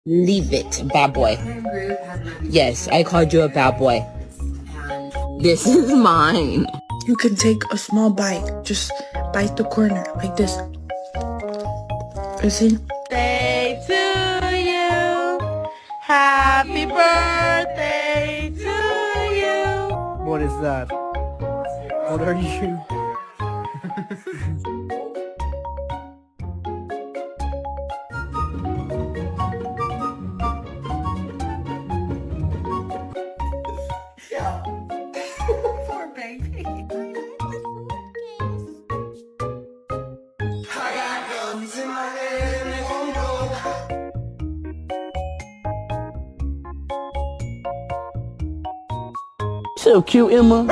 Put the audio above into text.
Leave it, bad boy. Yes, I called you a bad boy. This is mine. You can take a small bite. Just bite the corner like this. Listen. Birthday to you. Happy birthday to you. What is that? What are you? Poor baby. So cute, Emma.